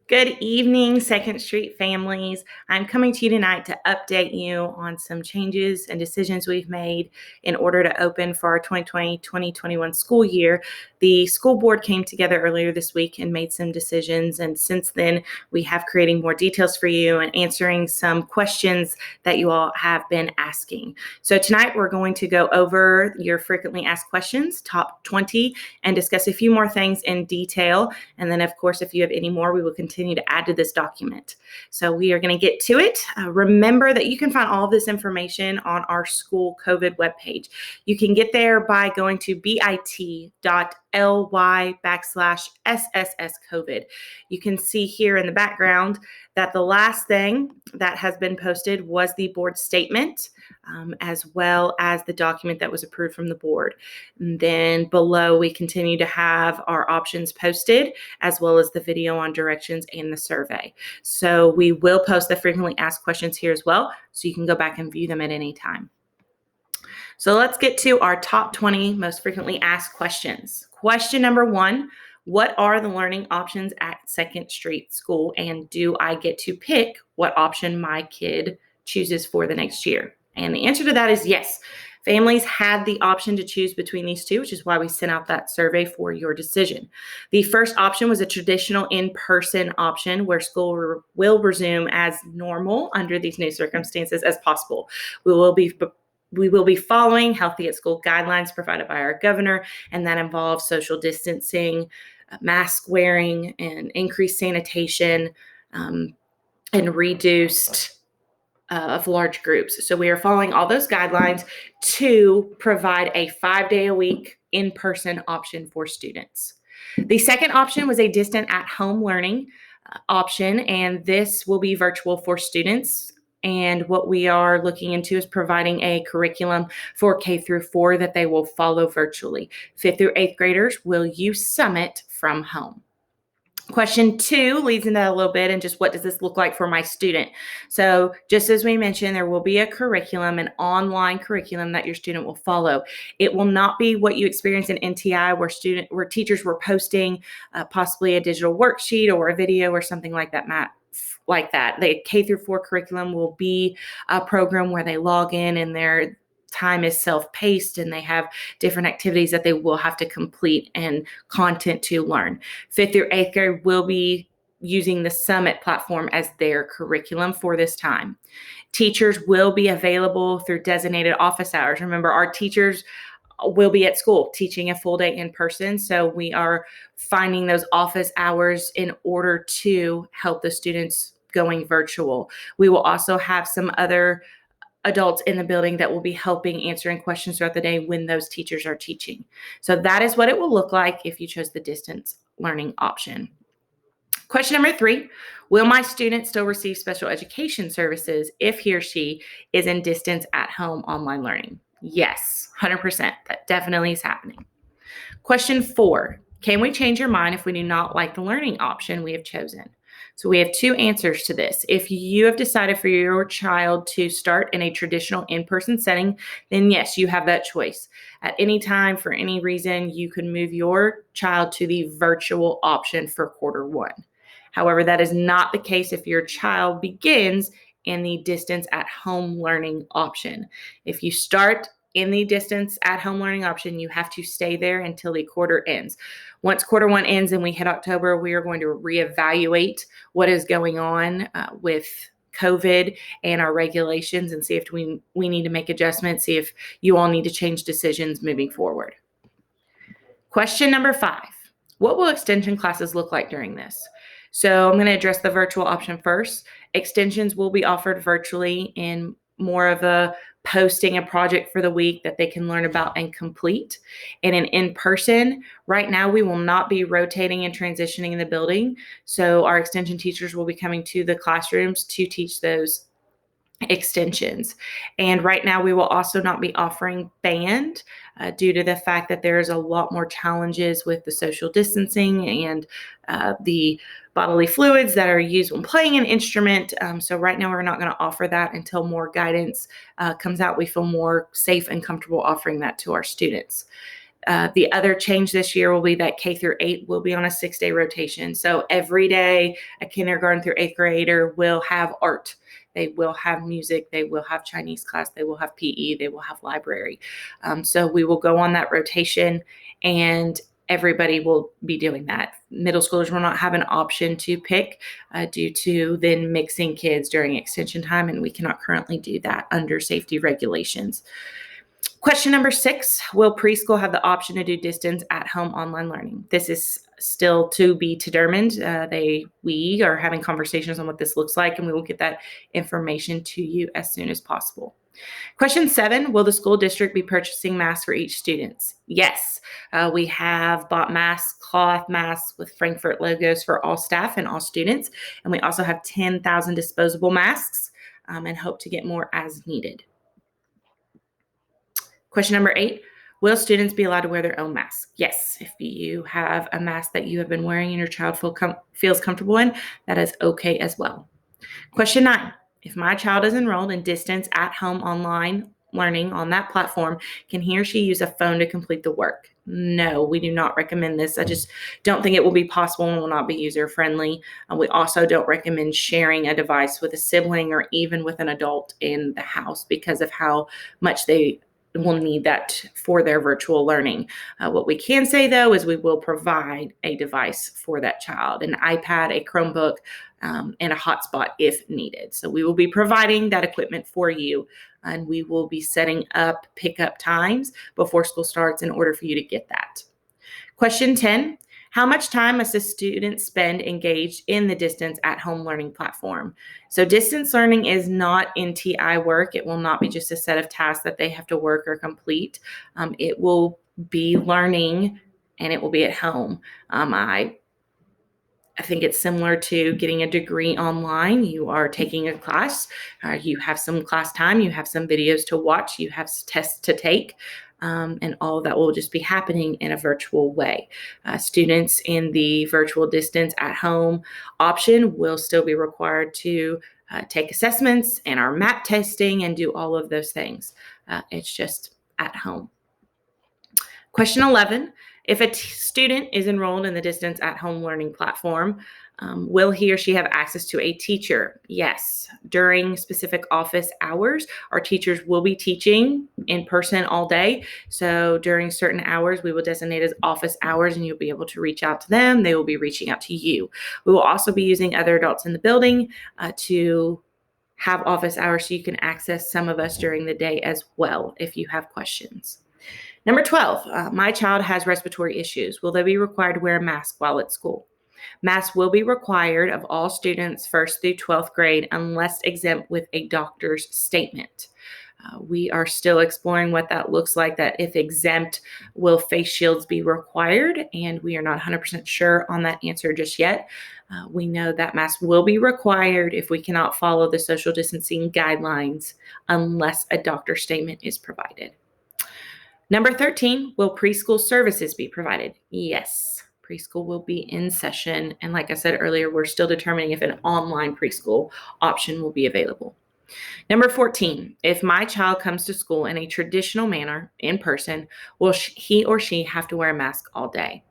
Good evening, Second Street families. I'm coming to you tonight to update you on some changes and decisions we've made in order to open for our 2020-2021 school year. The school board came together earlier this week and made some decisions, and since then we have creating more details for you and answering some questions that you all have been asking. So tonight we're going to go over your frequently asked questions, top 20, and discuss a few more things in detail. And then, of course, if you have any more, we will continue to add to this document. So we are going to get to it. Remember that you can find all of this information on our school COVID webpage. You can get there by going to bit.ly/SSS-COVID. You can see here in the background that the last thing that has been posted was the board statement, as well as the document that was approved from the board. And then below, we continue to have our options posted, as well as the video on directions and the survey. So we will post the frequently asked questions here as well, so you can go back and view them at any time. So let's get to our top 20 most frequently asked questions. Question number 1, what are the learning options at Second Street School, and do I get to pick what option my kid chooses for the next year? And the answer to that is yes. Families had the option to choose between these two, which is why we sent out that survey for your decision. The first option was a traditional in-person option where school will resume as normal under these new circumstances as possible. We will be following Healthy at School guidelines provided by our governor, and that involves social distancing, mask wearing, and increased sanitation, and reduced of large groups. So we are following all those guidelines to provide a 5-day-a-week in-person option for students. The second option was a distant at-home learning option, and this will be virtual for students. And what we are looking into is providing a curriculum for K through 4 that they will follow virtually. 5th through 8th graders will use Summit from home. Question 2 leads into that a little bit, and just what does this look like for my student? So just as we mentioned, there will be a curriculum, an online curriculum that your student will follow. It will not be what you experience in NTI where teachers were posting possibly a digital worksheet or a video or something like that, The K through 4 curriculum will be a program where they log in and their time is self-paced, and they have different activities that they will have to complete and content to learn. 5th through 8th grade will be using the Summit platform as their curriculum for this time. Teachers will be available through designated office hours. Remember, our teachers will be at school teaching a full day in person, so we are finding those office hours in order to help the students going virtual. We will also have some other adults in the building that will be helping answering questions throughout the day when those teachers are teaching. So that is what it will look like if you chose the distance learning option. Question number 3, will my student still receive special education services if he or she is in distance at home online learning? Yes, 100%. That definitely is happening. Question 4, can we change your mind if we do not like the learning option we have chosen? So we have 2 answers to this. If you have decided for your child to start in a traditional in-person setting, then yes, you have that choice. At any time, for any reason, you can move your child to the virtual option for quarter 1. However, that is not the case if your child begins in the distance at home learning option. If you start in the distance at home learning option, you have to stay there until the quarter ends. Once quarter 1 ends and we hit October, we are going to reevaluate what is going on with COVID and our regulations and see if we need to make adjustments, see if you all need to change decisions moving forward. Question number 5, what will extension classes look like during this? So I'm going to address the virtual option first. Extensions will be offered virtually in more of a posting a project for the week that they can learn about and complete. And in person, right now we will not be rotating and transitioning in the building. So our extension teachers will be coming to the classrooms to teach those extensions. And right now we will also not be offering band due to the fact that there's a lot more challenges with the social distancing and the bodily fluids that are used when playing an instrument. So right now we're not going to offer that until more guidance comes out. We feel more safe and comfortable offering that to our students. The other change this year will be that K through 8 will be on a 6-day rotation. So every day, a kindergarten through 8th grader will have art. They will have music. They will have Chinese class. They will have PE. They will have library. So we will go on that rotation, and everybody will be doing that. Middle schoolers will not have an option to pick due to then mixing kids during extension time, and we cannot currently do that under safety regulations. Question number 6, will preschool have the option to do distance at home online learning? This is still to be determined. We are having conversations on what this looks like, and we will get that information to you as soon as possible. Question 7, will the school district be purchasing masks for each student? Yes, we have bought masks, cloth masks with Frankfurt logos for all staff and all students, and we also have 10,000 disposable masks and hope to get more as needed. Question number 8, will students be allowed to wear their own mask? Yes, if you have a mask that you have been wearing and your child feels comfortable in, that is okay as well. Question 9, if my child is enrolled in distance at home online learning on that platform, can he or she use a phone to complete the work? No, we do not recommend this. I just don't think it will be possible and will not be user friendly. We also don't recommend sharing a device with a sibling or even with an adult in the house because of how much they will need that for their virtual learning. What we can say, though, is we will provide a device for that child, an iPad, a Chromebook, and a hotspot if needed. So we will be providing that equipment for you, and we will be setting up pickup times before school starts in order for you to get that. Question 10, how much time must a student spend engaged in the distance at home learning platform? So distance learning is not NTI work. It will not be just a set of tasks that they have to work or complete. It will be learning, and it will be at home. I think it's similar to getting a degree online. You are taking a class, you have some class time, you have some videos to watch, you have tests to take, and all of that will just be happening in a virtual way. Students in the virtual distance at home option will still be required to take assessments and our MAP testing and do all of those things. It's just at home. Question 11, if a student is enrolled in the distance at home learning platform, will he or she have access to a teacher? Yes. During specific office hours, our teachers will be teaching in person all day. So during certain hours, we will designate as office hours, and you'll be able to reach out to them. They will be reaching out to you. We will also be using other adults in the building to have office hours, so you can access some of us during the day as well if you have questions. Number 12, my child has respiratory issues. Will they be required to wear a mask while at school? Masks will be required of all students 1st through 12th grade unless exempt with a doctor's statement. We are still exploring what that looks like, that if exempt, will face shields be required? And we are not 100% sure on that answer just yet. We know that masks will be required if we cannot follow the social distancing guidelines unless a doctor's statement is provided. Number 13, will preschool services be provided? Yes, preschool will be in session. And like I said earlier, we're still determining if an online preschool option will be available. Number 14, if my child comes to school in a traditional manner in person, will he or she have to wear a mask all day?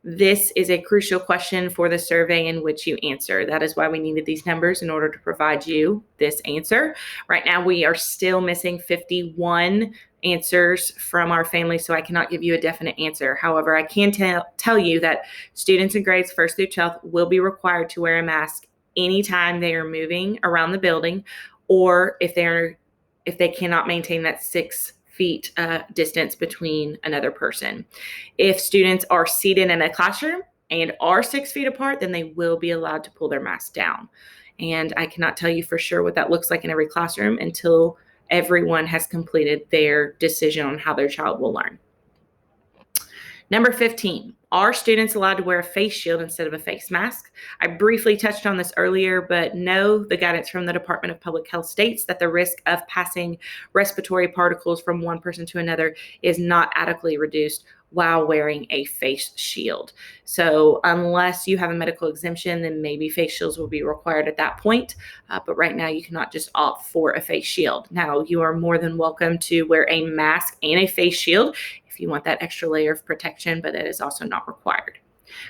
This is a crucial question for the survey in which you answer. That is why we needed these numbers in order to provide you this answer. Right now, we are still missing 51 answers from our family, so I cannot give you a definite answer. However, I can tell you that students in grades 1st through 12th will be required to wear a mask anytime they are moving around the building, or if they cannot maintain that 6 feet distance between another person. If students are seated in a classroom and are 6 feet apart, then they will be allowed to pull their mask down. And I cannot tell you for sure what that looks like in every classroom until everyone has completed their decision on how their child will learn. Number 15, are students allowed to wear a face shield instead of a face mask? I briefly touched on this earlier, but no, the guidance from the Department of Public Health states that the risk of passing respiratory particles from one person to another is not adequately reduced while wearing a face shield. So unless you have a medical exemption, then maybe face shields will be required at that point. But right now you cannot just opt for a face shield. Now you are more than welcome to wear a mask and a face shield if you want that extra layer of protection, but that is also not required.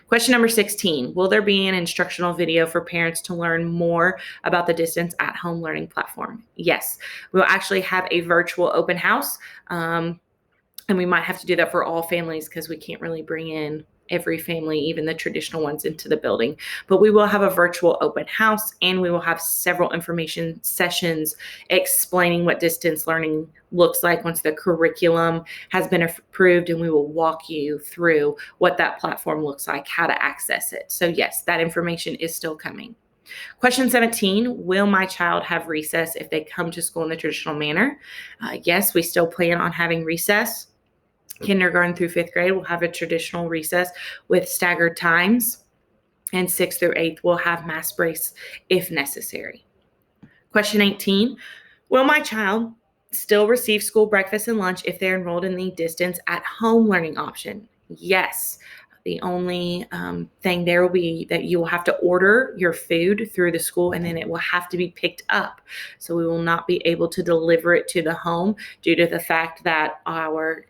Question number 16, will there be an instructional video for parents to learn more about the Distance at Home Learning platform? Yes, we'll actually have a virtual open house, and we might have to do that for all families because we can't really bring in every family, even the traditional ones, into the building. But we will have a virtual open house, and we will have several information sessions explaining what distance learning looks like once the curriculum has been approved, and we will walk you through what that platform looks like, how to access it. So yes, that information is still coming. Question 17, will my child have recess if they come to school in the traditional manner? Yes, we still plan on having recess. Kindergarten through 5th grade will have a traditional recess with staggered times, and 6th through 8th will have mass breaks if necessary. Question 18, will my child still receive school breakfast and lunch if they're enrolled in the Distance at Home learning option? Yes. The only thing there will be that you will have to order your food through the school, and then it will have to be picked up. So we will not be able to deliver it to the home due to the fact that our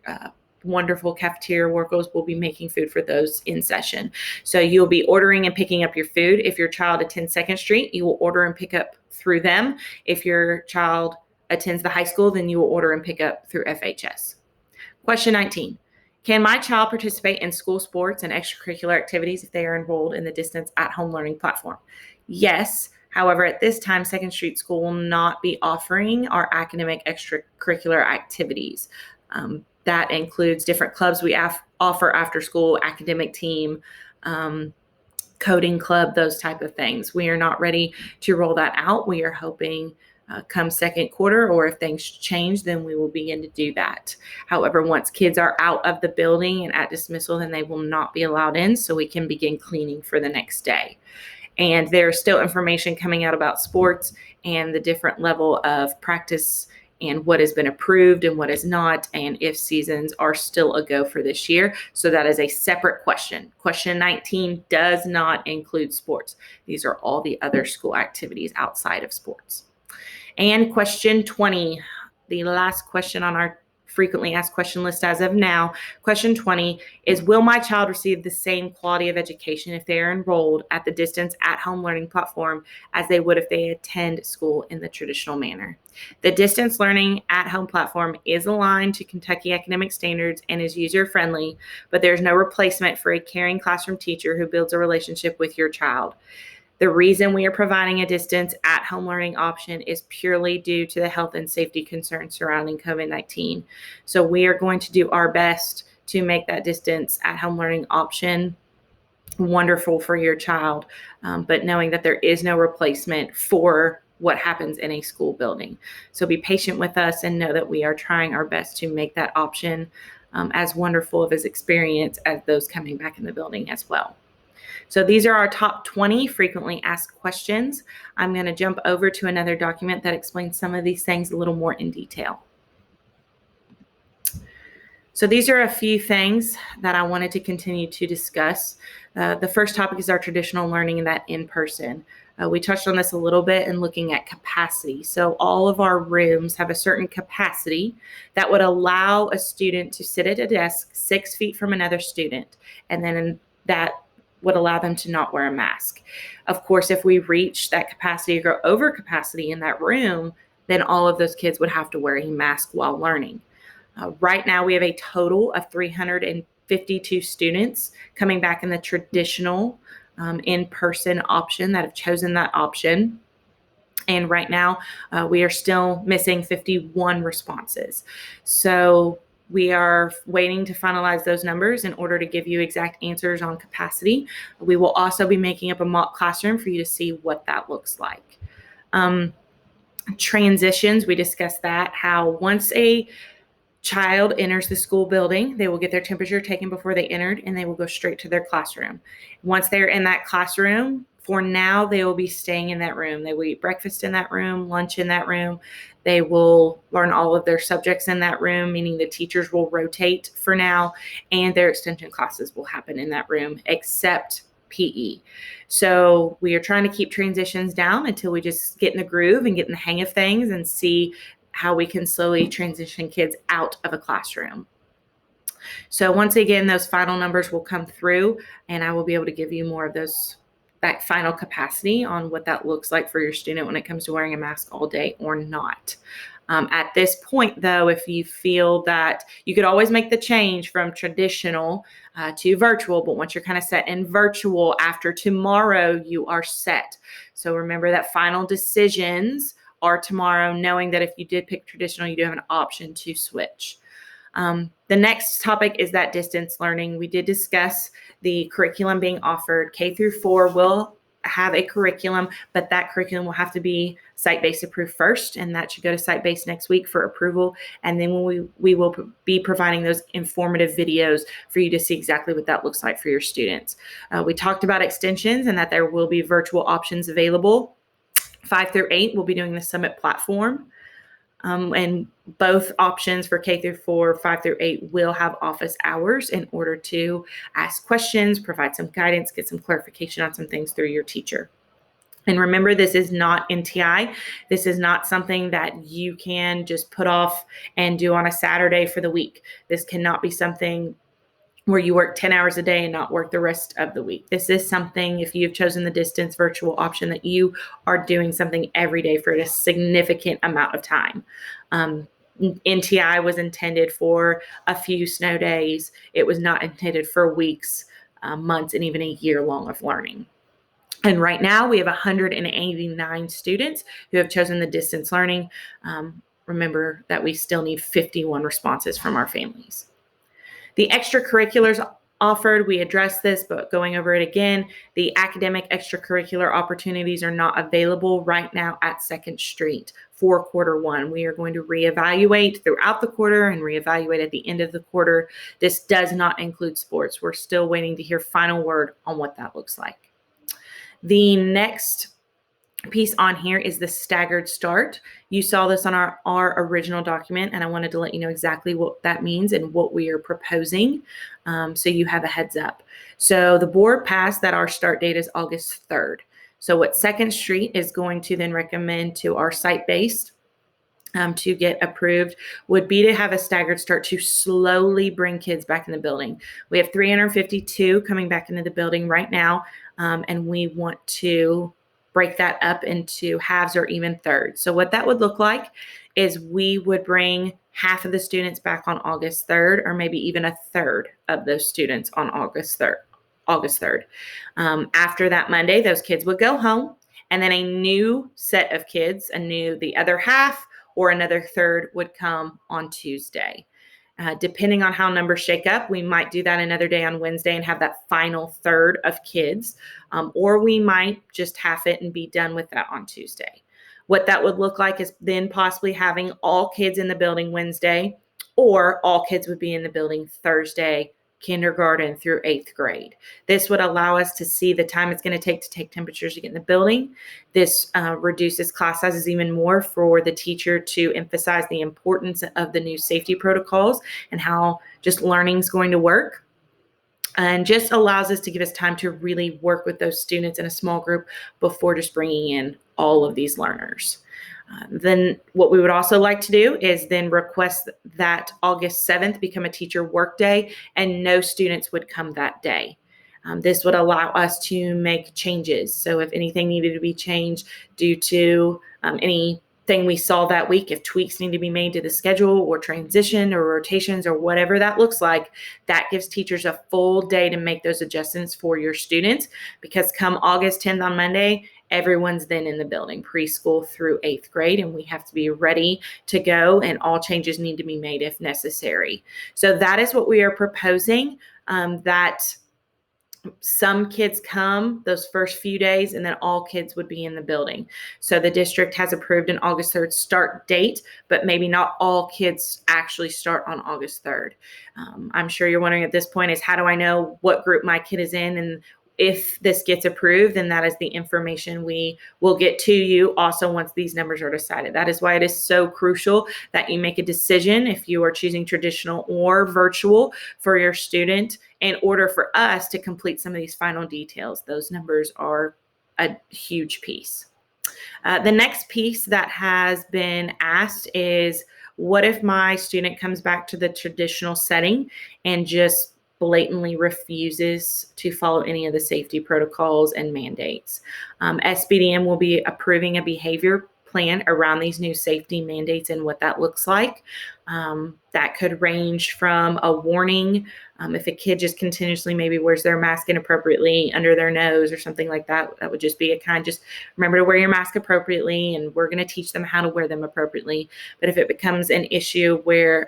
wonderful cafeteria workers will be making food for those in session. So you'll be ordering and picking up your food. If your child attends 2nd Street, you will order and pick up through them. If your child attends the high school, then you will order and pick up through FHS. Question 19. Can my child participate in school sports and extracurricular activities if they are enrolled in the Distance at Home learning platform? Yes. However, at this time, 2nd Street School will not be offering our academic extracurricular activities. That includes different clubs we offer after school, academic team, coding club, those type of things. We are not ready to roll that out. We are hoping come 2nd quarter, or if things change, then we will begin to do that. However, once kids are out of the building and at dismissal, then they will not be allowed in, so we can begin cleaning for the next day. And there's still information coming out about sports and the different level of practice and what has been approved and what is not, and if seasons are still a go for this year. So that is a separate question. Question 19 does not include sports. These are all the other school activities outside of sports. And question 20, the last question on our frequently asked question list as of now. Question 20 is, will my child receive the same quality of education if they are enrolled at the Distance at Home learning platform as they would if they attend school in the traditional manner? The Distance Learning at Home platform is aligned to Kentucky academic standards and is user-friendly, but there's no replacement for a caring classroom teacher who builds a relationship with your child. The reason we are providing a Distance at Home learning option is purely due to the health and safety concerns surrounding COVID-19. So we are going to do our best to make that Distance at Home learning option wonderful for your child, but knowing that there is no replacement for what happens in a school building. So be patient with us and know that we are trying our best to make that option as wonderful of an experience as those coming back in the building as well. So these are our top 20 frequently asked questions. I'm going to jump over to another document that explains some of these things a little more in detail. So these are a few things that I wanted to continue to discuss. The first topic is our traditional learning and that in person. We touched on this a little bit in looking at capacity. So all of our rooms have a certain capacity that would allow a student to sit at a desk 6 feet from another student, and then that would allow them to not wear a mask. Of course, if we reach that capacity or go over capacity in that room, then all of those kids would have to wear a mask while learning. Right now, we have a total of 352 students coming back in the traditional in-person option that have chosen that option. And right now, we are still missing 51 responses. So we are waiting to finalize those numbers in order to give you exact answers on capacity. We will also be making up a mock classroom for you to see what that looks like. Transitions, we discussed that, how once a child enters the school building, they will get their temperature taken before they entered, and they will go straight to their classroom. Once they're in that classroom, for now, they will be staying in that room. They will eat breakfast in that room, lunch in that room. They will learn all of their subjects in that room, meaning the teachers will rotate for now, and their extension classes will happen in that room, except PE. So we are trying to keep transitions down until we just get in the groove and get in the hang of things and see how we can slowly transition kids out of a classroom. So once again, those final numbers will come through, and I will be able to give you more of that final capacity on what that looks like for your student when it comes to wearing a mask all day or not. At this point, though, if you feel that you could always make the change from traditional to virtual, but once you're kind of set in virtual, after tomorrow, you are set. So remember that final decisions are tomorrow, knowing that if you did pick traditional, you do have an option to switch. The next topic is that distance learning. We did discuss the curriculum being offered. K through 4 will have a curriculum, but that curriculum will have to be site-based approved first, and that should go to site-based next week for approval. And then we will be providing those informative videos for you to see exactly what that looks like for your students. We talked about extensions and that there will be virtual options available. 5 through 8 will be doing the Summit platform. And both options for K through 4, 5 through 8 will have office hours in order to ask questions, provide some guidance, get some clarification on some things through your teacher. And remember, this is not NTI. This is not something that you can just put off and do on a Saturday for the week. This cannot be something where you work 10 hours a day and not work the rest of the week. This is something, if you've chosen the distance virtual option, that you are doing something every day for a significant amount of time. NTI was intended for a few snow days. It was not intended for weeks, months, and even a year long of learning. And right now we have 189 students who have chosen the distance learning. Remember that we still need 51 responses from our families. The extracurriculars offered, we addressed this, but going over it again, the academic extracurricular opportunities are not available right now at 2nd Street for quarter 1. We are going to reevaluate throughout the quarter and reevaluate at the end of the quarter. This does not include sports. We're still waiting to hear final word on what that looks like. The next piece on here is the staggered start. You saw this on our original document, and I wanted to let you know exactly what that means and what we are proposing, so you have a heads up. So the board passed that our start date is August 3rd. So what 2nd Street is going to then recommend to our site-based to get approved would be to have a staggered start to slowly bring kids back in the building. We have 352 coming back into the building right now, and we want to break that up into halves or even thirds. So what that would look like is we would bring half of the students back on August 3rd, or maybe even a third of those students on August 3rd. After that Monday, those kids would go home, and then a new set of kids, the other half or another third, would come on Tuesday. Depending on how numbers shake up, we might do that another day on Wednesday and have that final third of kids, or we might just half it and be done with that on Tuesday. What that would look like is then possibly having all kids in the building Wednesday, or all kids would be in the building Thursday, kindergarten through 8th grade. This would allow us to see the time it's going to take temperatures to get in the building. This reduces class sizes even more for the teacher to emphasize the importance of the new safety protocols and how just learning is going to work. And just allows us to give us time to really work with those students in a small group before just bringing in all of these learners. Then what we would also like to do is then request that August 7th become a teacher work day, and no students would come that day. This would allow us to make changes. So if anything needed to be changed due to anything we saw that week, if tweaks need to be made to the schedule or transition or rotations or whatever that looks like, that gives teachers a full day to make those adjustments for your students, because come August 10th on Monday, everyone's then in the building, preschool through 8th grade, and we have to be ready to go, and all changes need to be made if necessary. So that is what we are proposing, that some kids come those first few days, and then all kids would be in the building. So the district has approved an August 3rd start date, but maybe not all kids actually start on August 3rd. I'm sure you're wondering at this point is, how do I know what group my kid is in? And if this gets approved, then that is the information we will get to you also once these numbers are decided. That is why it is so crucial that you make a decision if you are choosing traditional or virtual for your student, in order for us to complete some of these final details. Those numbers are a huge piece. The next piece that has been asked is, What if my student comes back to the traditional setting and just blatantly refuses to follow any of the safety protocols and mandates? SBDM will be approving a behavior plan around these new safety mandates and what that looks like. That could range from a warning. If a kid just continuously maybe wears their mask inappropriately under their nose or something like that, that would just be a kind, just remember to wear your mask appropriately, and we're going to teach them how to wear them appropriately. But if it becomes an issue where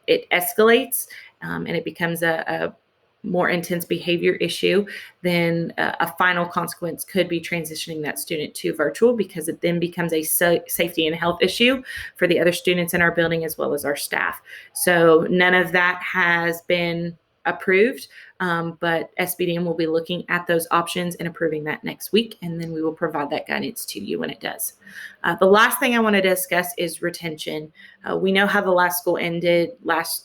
it escalates and it becomes a more intense behavior issue, then a final consequence could be transitioning that student to virtual, because it then becomes a safety and health issue for the other students in our building as well as our staff. So none of that has been approved, but SBDM will be looking at those options and approving that next week, and then we will provide that guidance to you when it does. The last thing I want to discuss is retention. We know how the last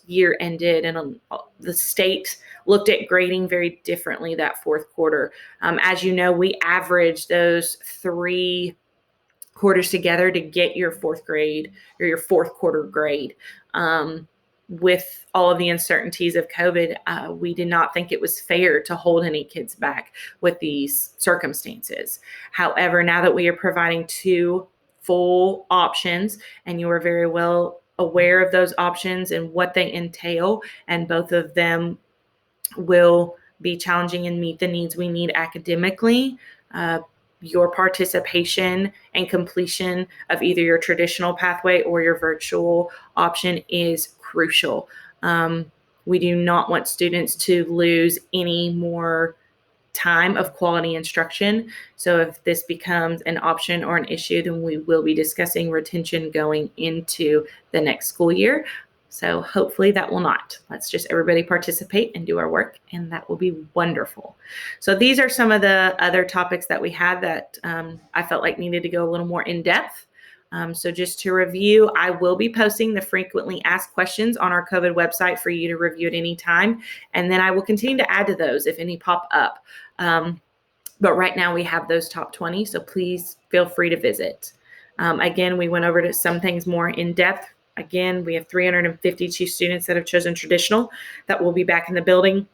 year ended, and the state looked at grading very differently that fourth quarter. As you know, we averaged those 3 quarters together to get your fourth grade or your fourth quarter grade. With all of the uncertainties of COVID, we did not think it was fair to hold any kids back with these circumstances. However, now that we are providing 2 full options, and you are very well aware of those options and what they entail, and both of them will be challenging and meet the needs we need academically, your participation and completion of either your traditional pathway or your virtual option is crucial. We do not want students to lose any more time of quality instruction. So if this becomes an option or an issue, then we will be discussing retention going into the next school year. So hopefully that will not. Let's just everybody participate and do our work, and that will be wonderful. So these are some of the other topics that we had that I felt like needed to go a little more in depth. So just to review, I will be posting the frequently asked questions on our COVID website for you to review at any time. And then I will continue to add to those if any pop up. But right now we have those top 20, so please feel free to visit. Again, we went over to some things more in depth. Again, we have 352 students that have chosen traditional that will be back in the building,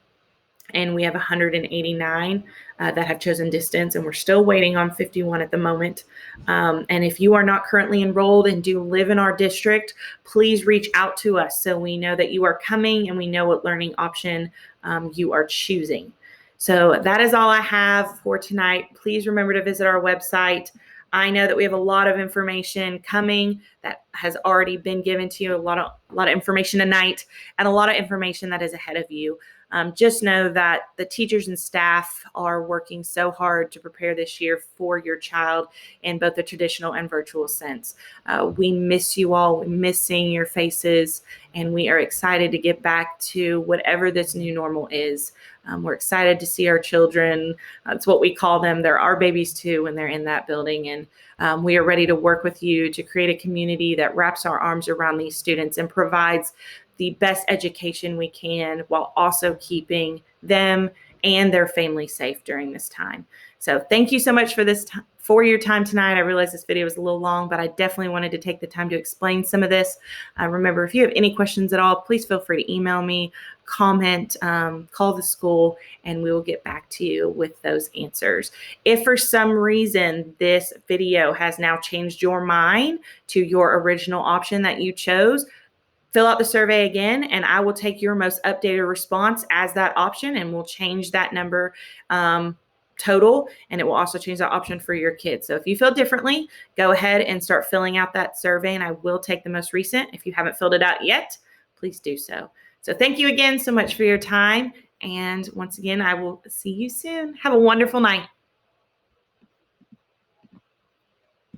and we have 189 that have chosen distance, and we're still waiting on 51 at the moment. And if you are not currently enrolled and do live in our district, please reach out to us so we know that you are coming and we know what learning option you are choosing. So that is all I have for tonight. Please remember to visit our website. I know that we have a lot of information coming that has already been given to you, a lot of information tonight, and a lot of information that is ahead of you. Just know that the teachers and staff are working so hard to prepare this year for your child in both the traditional and virtual sense. We miss you all. We miss seeing your faces, and we are excited to get back to whatever this new normal is. We're excited to see our children. That's what we call them. They're our babies too when they're in that building. And we are ready to work with you to create a community that wraps our arms around these students and provides the best education we can while also keeping them and their family safe during this time. So thank you so much for your time tonight. I realize this video was a little long, but I definitely wanted to take the time to explain some of this. Remember, if you have any questions at all, please feel free to email me, comment, call the school, and we will get back to you with those answers. If for some reason this video has now changed your mind to your original option that you chose, fill out the survey again, and I will take your most updated response as that option, and we'll change that number total, and it will also change that option for your kids. So if you feel differently, go ahead and start filling out that survey, and I will take the most recent. If you haven't filled it out yet, please do so. So thank you again so much for your time, and once again, I will see you soon. Have a wonderful night.